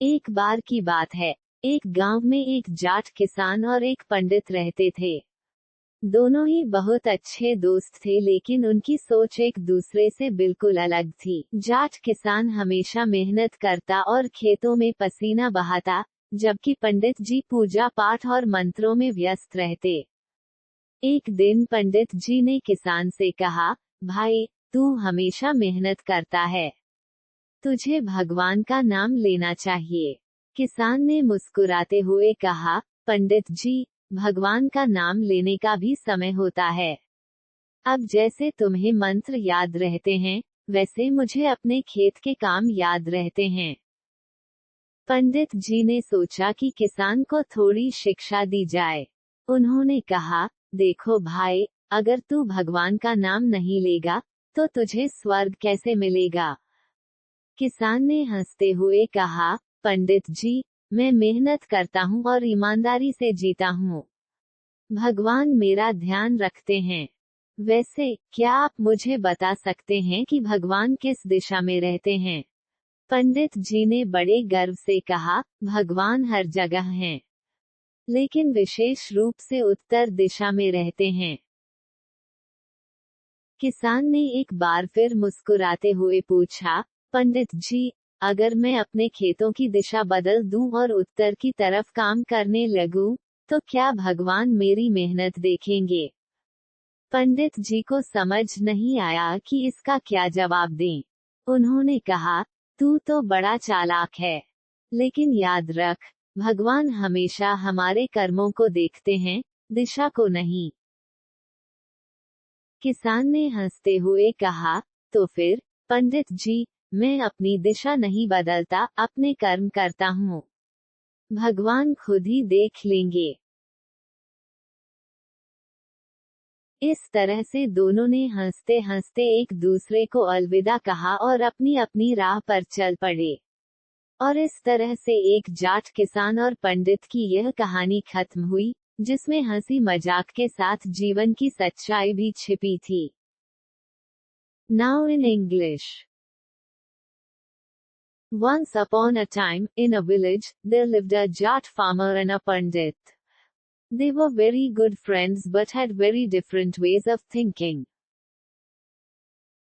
एक बार की बात है, एक गांव में एक जाट किसान और एक पंडित रहते थे। दोनों ही बहुत अच्छे दोस्त थे, लेकिन उनकी सोच एक दूसरे से बिल्कुल अलग थी। जाट किसान हमेशा मेहनत करता और खेतों में पसीना बहाता, जबकि पंडित जी पूजा पाठ और मंत्रों में व्यस्त रहते। एक दिन पंडित जी ने किसान से कहा, भाई, तू हमेशा मेहनत करता है, तुझे भगवान का नाम लेना चाहिए। किसान ने मुस्कुराते हुए कहा, पंडित जी, भगवान का नाम लेने का भी समय होता है। अब जैसे तुम्हें मंत्र याद रहते हैं, वैसे मुझे अपने खेत के काम याद रहते हैं। पंडित जी ने सोचा कि किसान को थोड़ी शिक्षा दी जाए। उन्होंने कहा, देखो भाई, अगर तू भगवान का नाम नहीं लेगा, तो तुझे स्वर्ग कैसे मिलेगा। किसान ने हंसते हुए कहा, पंडित जी, मैं मेहनत करता हूँ और ईमानदारी से जीता हूँ। भगवान मेरा ध्यान रखते हैं। वैसे, क्या आप मुझे बता सकते हैं कि भगवान किस दिशा में रहते हैं? पंडित जी ने बड़े गर्व से कहा, भगवान हर जगह हैं, लेकिन विशेष रूप से उत्तर दिशा में रहते हैं। किसान ने एक बार फिर मुस्कुराते हुए पूछा, पंडित जी, अगर मैं अपने खेतों की दिशा बदल दूं और उत्तर की तरफ काम करने लगूं, तो क्या भगवान मेरी मेहनत देखेंगे? पंडित जी को समझ नहीं आया कि इसका क्या जवाब दें। उन्होंने कहा, तू तो बड़ा चालाक है, लेकिन याद रख, भगवान हमेशा हमारे कर्मों को देखते हैं, दिशा को नहीं। किसान ने हंसते हुए कहा, तो फिर, पंडित जी, मैं अपनी दिशा नहीं बदलता, अपने कर्म करता हूँ। भगवान खुद ही देख लेंगे। इस तरह से दोनों ने हंसते हंसते एक दूसरे को अलविदा कहा और अपनी अपनी राह पर चल पड़े। और इस तरह से एक जाट किसान और पंडित की यह कहानी खत्म हुई, जिसमें हंसी मजाक के साथ जीवन की सच्चाई भी छिपी थी। Now in English. Once upon a time, in a village, there lived a Jat farmer and a Pandit. They were very good friends but had very different ways of thinking.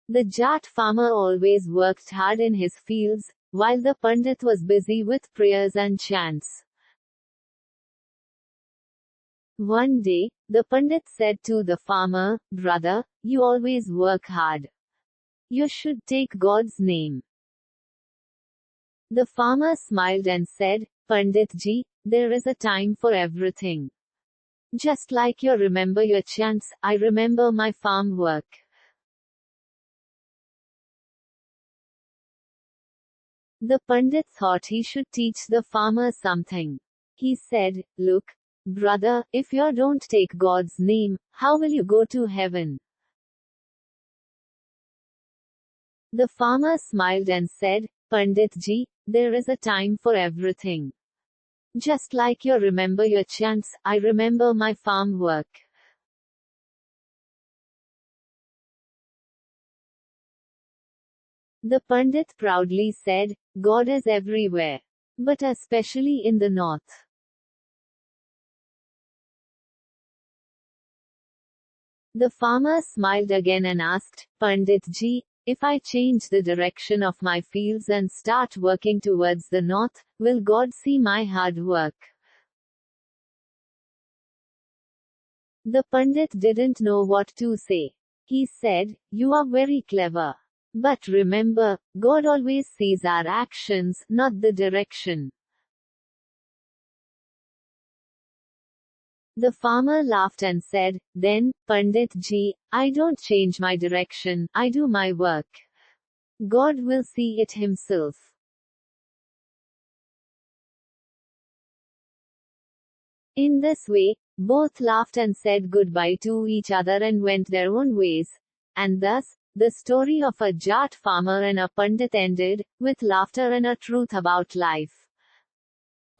The Jat farmer always worked hard in his fields, while the Pandit was busy with prayers and chants. One day, the Pandit said to the farmer, Brother, you always work hard. You should take God's name. The farmer smiled and said, Pandit ji, there is a time for everything. Just like you remember your chants, I remember my farm work. The Pandit thought he should teach the farmer something. He said, Look, brother, if you don't take God's name, how will you go to heaven? The farmer smiled and said, Pandit ji, there is a time for everything. Just like you remember your chants, I remember my farm work. The Pandit proudly said, God is everywhere, but especially in the north. The farmer smiled again and asked, Pandit ji, if I change the direction of my fields and start working towards the north, will God see my hard work? The Pandit didn't know what to say. He said, You are very clever. But remember, God always sees our actions, not the direction. The farmer laughed and said, Then, Pandit ji, I don't change my direction, I do my work. God will see it himself. In this way, both laughed and said goodbye to each other and went their own ways. And thus, the story of a Jat farmer and a Pandit ended, with laughter and a truth about life.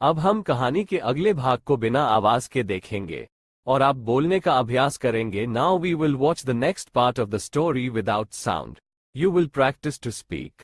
अब हम कहानी के अगले भाग को बिना आवाज के देखेंगे और आप बोलने का अभ्यास करेंगे. Now we will watch the next part of the story without sound. You will practice to speak.